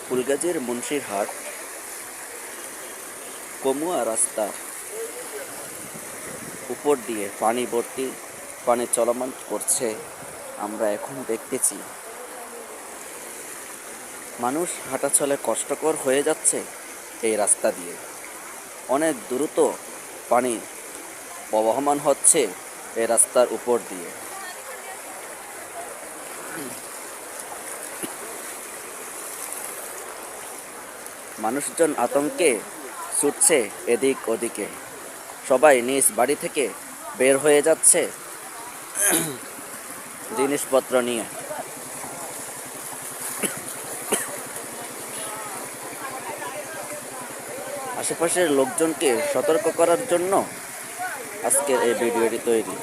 ফুলগাজীর মুন্সিরহাট কমুয়া রাস্তা উপর দিয়ে পানি ভর্তি, পানি চলমান করছে। আমরা এখন দেখতেছি মানুষ হাঁটা চলে কষ্টকর হয়ে যাচ্ছে এই রাস্তা দিয়ে। অনেক দ্রুত পানি প্রবহমান হচ্ছে এই রাস্তার উপর দিয়ে। মানুষজন আতঙ্কে ছুটছে এদিক ওদিকে, সবাই নিজ বাড়ি থেকে বের হয়ে যাচ্ছে জিনিসপত্র নিয়ে। আশেপাশের লোকজনকে সতর্ক করার জন্য আজকের এই ভিডিওটি তৈরি।